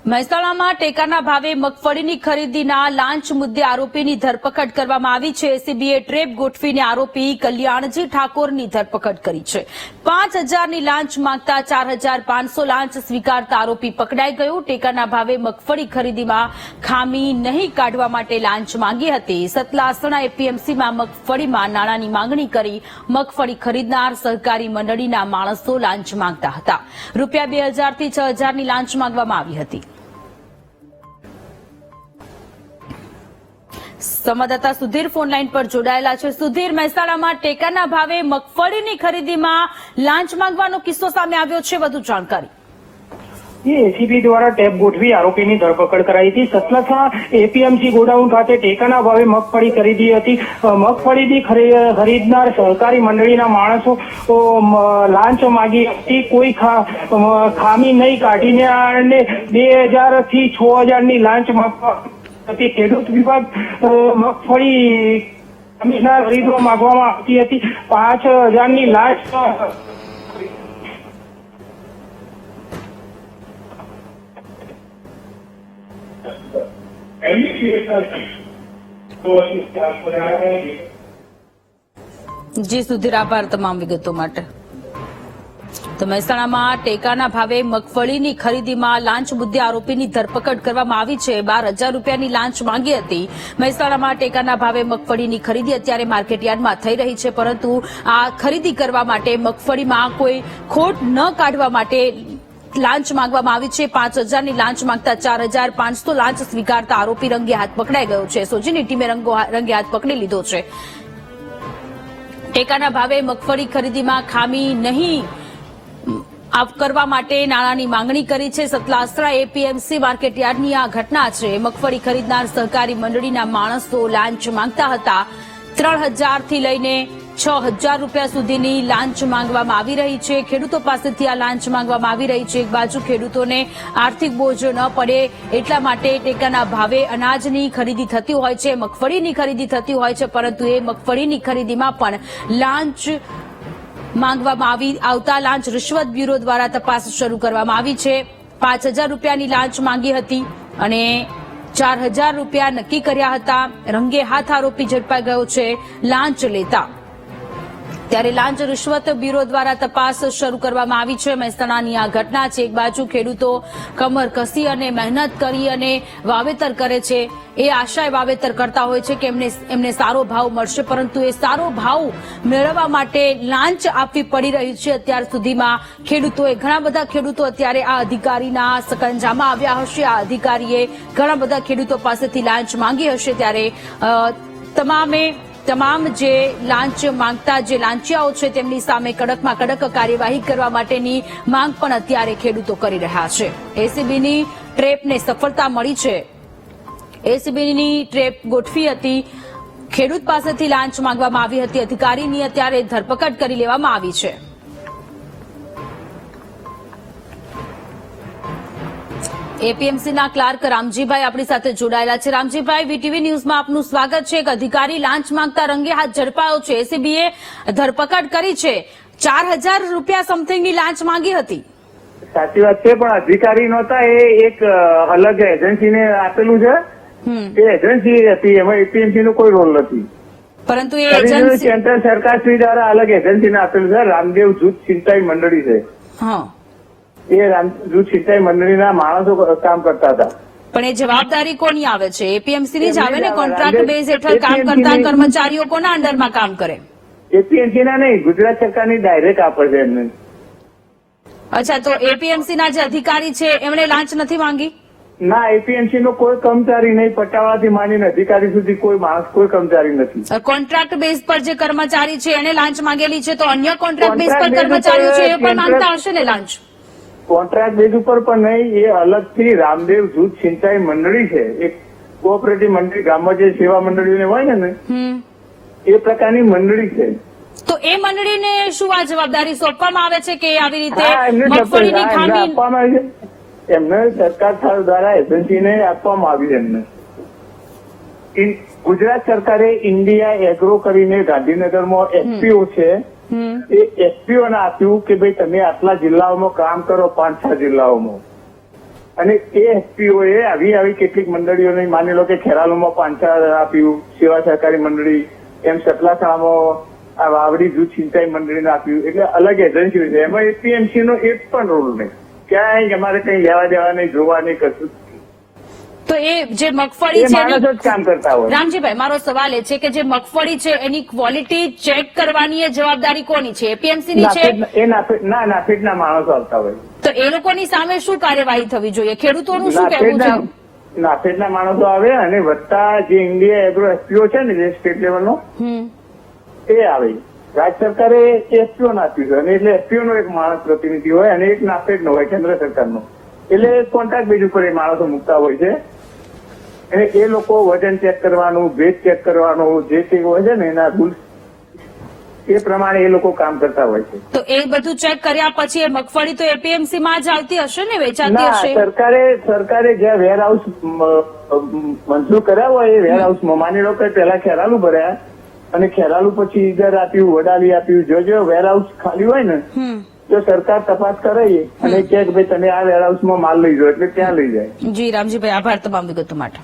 મહેસાણામાં ટેકાના ભાવે મગફળીની ખરીદીના લાંચ મુદ્દે આરોપીની ધરપકડ કરવામાં આવી છે. એસીબીએ ટ્રેપ ગોઠવીને આરોપી કલ્યાણજી ઠાકોરની ધરપકડ કરી છે. 5,000ની લાંચ માંગતા 4,500 લાંચ સ્વીકારતા આરોપી પકડાઈ ગયો. ટેકાના ભાવે મગફળી ખરીદીમાં ખામી નહીં કાઢવા માટે લાંચ માંગી હતી. સતલાસણા એપીએમસીમાં મગફળીમાં નાણાંની માંગણી કરી મગફળી ખરીદનાર સહકારી મંડળીના માણસો લાંચ માંગતા હતા. રૂપિયા 2,000 થી 6,000ની લાંચ માંગવામાં આવી હતી. સંવાદદાતા સુધીર ફોનલાઈન પર જોડાયેલા છે. સુધીર, મહેસાણામાં ટેકાના ભાવે મગફળીની ખરીદીમાં લાંચ માંગવાનો કિસ્સો સામે આવ્યો છે, વધુ જાણકારી. એસીબી દ્વારા ટેપ ગોઠવી આરોપીની ધરપકડ કરાઈ હતી. સતલાસણા એપીએમસી ગોડાઉન ખાતે ટેકાના ભાવે મગફળી ખરીદી હતી. મગફળીની ખરીદનાર સહકારી મંડળીના માણસો લાંચ માંગી હતી. કોઈ ખામી નહીં કાઢીને 2,000 થી 6,000ની લાંચ ખેડૂત વિભાગ મગફળી કમિશનર ખરીદવા માંગવામાં આવતી હતી. 5,000ની લાંચ જી સુધીર, આભાર તમામ વિગતો માટે. તો મહેસાણામાં ટેકાના ભાવે મગફળીની ખરીદીમાં લાંચ મુદ્દે આરોપીની ધરપકડ કરવામાં આવી છે. 12,000 રૂપિયાની લાંચ માંગી હતી. મહેસાણામાં ટેકાના ભાવે મગફળીની ખરીદી અત્યારે માર્કેટયાર્ડમાં થઈ રહી છે, પરંતુ આ ખરીદી કરવા માટે મગફળીમાં કોઈ ખોટ ન કાઢવા માટે લાંચ માંગવામાં આવી છે. 5,000ની લાંચ માંગતા 4,500 લાંચ સ્વીકારતા આરોપી રંગે હાથ પકડાઈ ગયો છે. સોજીની ટીમે રંગે હાથ પકડી લીધો છે. ટેકાના ભાવે મગફળી ખરીદીમાં ખામી નહીં કરવા માટે નાણાંની માંગણી કરી છે. સતલાસણા એપીએમસી માર્કેટયાર્ડની આ ઘટના છે. મગફળી ખરીદનાર સહકારી મંડળીના માણસો લાંચ માંગતા હતા. 3,000 થી લઈને 6,000 રૂપિયા સુધીની લાંચ માંગવામાં આવી રહી છે. ખેડૂતો પાસેથી આ લાંચ માંગવામાં આવી રહી છે. એક બાજુ ખેડૂતોને આર્થિક બોજ ન પડે એટલા માટે ટેકાના ભાવે અનાજની ખરીદી થતી હોય છે, મગફળીની ખરીદી થતી હોય છે, પરંતુ એ મગફળીની ખરીદીમાં પણ લાંચ માંગવામાં આવતા લાંચ રિશ્વત બ્યુરો દ્વારા તપાસ શરૂ કરવામાં આવી છે. 5,000 રૂપિયાની લાંચ માંગી હતી અને 4,000 રૂપિયા નક્કી કર્યા હતા. રંગે હાથ આરોપી ઝડપાઈ ગયો છે લાંચ લેતા. ત્યારે લાંચ રિશ્વત બ્યુરો દ્વારા તપાસ શરૂ કરવામાં આવી છે. મહેસાણાની આ ઘટના છે. એક બાજુ ખેડૂતો કમર કસી અને મહેનત કરી અને વાવેતર કરે છે. એ આશાએ વાવેતર કરતા હોય છે કે એમને સારો ભાવ મળશે, પરંતુ એ સારો ભાવ મેળવવા માટે લાંચ આપવી પડી રહી છે. અત્યાર સુધીમાં ઘણા બધા ખેડૂતો અત્યારે આ અધિકારીના સકંજામાં આવ્યા હશે. આ અધિકારીએ ઘણા બધા ખેડૂતો પાસેથી લાંચ માંગી હશે. ત્યારે તમામ જે લાંચ માંગતા જે લાંચિયાઓ છે તેમની સામે કડકમાં કડક કાર્યવાહી કરવા માટેની માંગ પણ અત્યારે ખેડૂતો કરી રહ્યા છે. એસીબીની ટ્રેપને સફળતા મળી છે. એસીબીની ટ્રેપ ગોઠવી હતી. ખેડૂત પાસેથી લાંચ માંગવામાં આવી હતી. અધિકારીની અત્યારે ધરપકડ કરી લેવામાં આવી છે. એપીએમસીના ક્લાર્ક રામજીભાઈ આપણી સાથે જોડાયેલા છે. રામજીભાઈ, વીટીવી ન્યૂઝમાં આપનું સ્વાગત છે. એક અધિકારી લાંચ માંગતા રંગે હાથ ઝડપાયો છે. એસીબીએ ધરપકડ કરી છે. 4,000 રૂપિયા સમથિંગની લાંચ માંગી હતી. સાચી વાત છે, પણ અધિકારી નહોતા, એ એક અલગ એજન્સીને આપેલું છે. એ એજન્સી હતી, એમાં એપીએમસી નો કોઈ રોલ નથી. પરંતુ એ એજન્સી સેન્ટ્રલ સરકારશ્રી દ્વારા અલગ એજન્સીને આપેલું છે. રામદેવ જૂથ સિંચાઈ મંડળી છે. એ જૂથ સિંચાઈ મંડળીના માણસો કામ કરતા હતા. પણ એ જવાબદારી કોની આવે છે? એપીએમસીની જ આવે ને. કોન્ટ્રાક્ટ બેઝ હેઠળ કામ કરતા કર્મચારીઓ કોના અંડરમાં કામ કરે? એપીએમસી ના નહીં, ગુજરાત સરકારની ડાયરેક્ટ આપે છે એમને. અચ્છા, તો એપીએમસીના જે અધિકારી છે એમણે લાંચ નથી માંગી? ના, એપીએમસી નો કોઈ કર્મચારી નહીં, પટાવાળાથી માંડીને અધિકારી સુધી કોઈ માણસ, કોઈ કર્મચારી નથી. કોન્ટ્રાક્ટ બેઝ પર જે કર્મચારી છે એને લાંચ માંગેલી છે, તો અન્ય કોન્ટ્રાક્ટ બેઝ પર કર્મચારીઓ છે એ પણ માંગતા હશે ને લાંચ? કોન્ટ્રાક્ટ બેઝ ઉપર પણ નહીં, એ અલગથી રામદેવ જૂથ સિંચાઈ મંડળી છે. એક કોઓપરેટિવ મંડળી, ગામમાં જે સેવા મંડળીઓ હોય ને એ પ્રકારની મંડળી છે. તો એ મંડળીને શું આ જવાબદારી સોંપવામાં આવે છે કે આવી રીતે મગફળીની ખામી આપવામાં આવી છે? એમને સરકાર દ્વારા એજન્સીને આપવામાં આવી છે. એમને ગુજરાત સરકારે ઇન્ડિયા એગ્રો કરીને ગાંધીનગરમાં એફપીઓ છે, એ એસપીઓને આપ્યું કે ભાઈ તમે આટલા જિલ્લાઓમાં કામ કરો, 5-6 જિલ્લાઓમાં, અને એ એફપીઓએ આવી કેટલીક મંડળીઓને માની લો કે ખેરાલુમાં પાંચાળ આપ્યું, સેવા સહકારી મંડળી, એમ સતલાસણામાં આ વાવડી જૂથ સિંચાઈ મંડળીને આપ્યું. એટલે અલગ એજન્સીઓ છે, એમાં એપીએમસી નો એક પણ રોલ નહીં. ક્યાંય અમારે કઈ લેવા દેવા નહીં, જોવા નહીં, કશું. તો એ જે મગફળી એ છે માણસો જ કામ કરતા હોય. રામજીભાઈ, મારો સવાલ એ છે કે જે મગફળી છે એની ક્વોલિટી ચેક કરવાની એ જવાબદારી કોની છે? એપીએમસી ની છે? નાફેડના માણસો આવતા હોય. તો એ લોકોની સામે શું કાર્યવાહી થવી જોઈએ? ખેડૂતોનું શું કહેવું છે? નાફેડના માણસો આવે અને વત્તા જે ઇન્ડિયા એગ્રો એફપીઓ છે ને, જે સ્ટેટ લેવલનો, એ આવે. રાજ્ય સરકારે એફપીઓ આપ્યું છે અને એટલે એફપીઓ નો એક માણસ પ્રતિનિધિ હોય અને એક નાફેડ નો હોય, કેન્દ્ર સરકારનો. એટલે કોન્ટ્રાક્ટ બેઝ ઉપર એ માણસો મૂકતા હોય છે. અને એ લોકો વજન ચેક કરવાનું, ભેજ ચેક કરવાનું, જે કંઈ હોય છે ને એના રૂલ્સ એ પ્રમાણે એ લોકો કામ કરતા હોય છે. તો એ બધું ચેક કર્યા પછી એ મગફળી તો એપીએમસી માં જ આવતી હશે ને, વેચાતી ના, હશે? સરકારે જ્યાં વેરહાઉસ મંજૂર કર્યા હોય એ વેરહાઉસમાં, માની લો કે પેલા ખેરાલુ ભર્યા અને ખેરાલુ પછી ઈગર આપ્યું, વડાલી આપ્યું, જો વેરહાઉસ ખાલી હોય ને તો સરકાર તપાસ કરાવીએ અને કે ભાઈ તમે આ વેરહાઉસમાં માલ લઈ જાઓ, એટલે ત્યાં લઈ જાય. જી રામજીભાઈ, આભાર તમામ વિગતો માટે.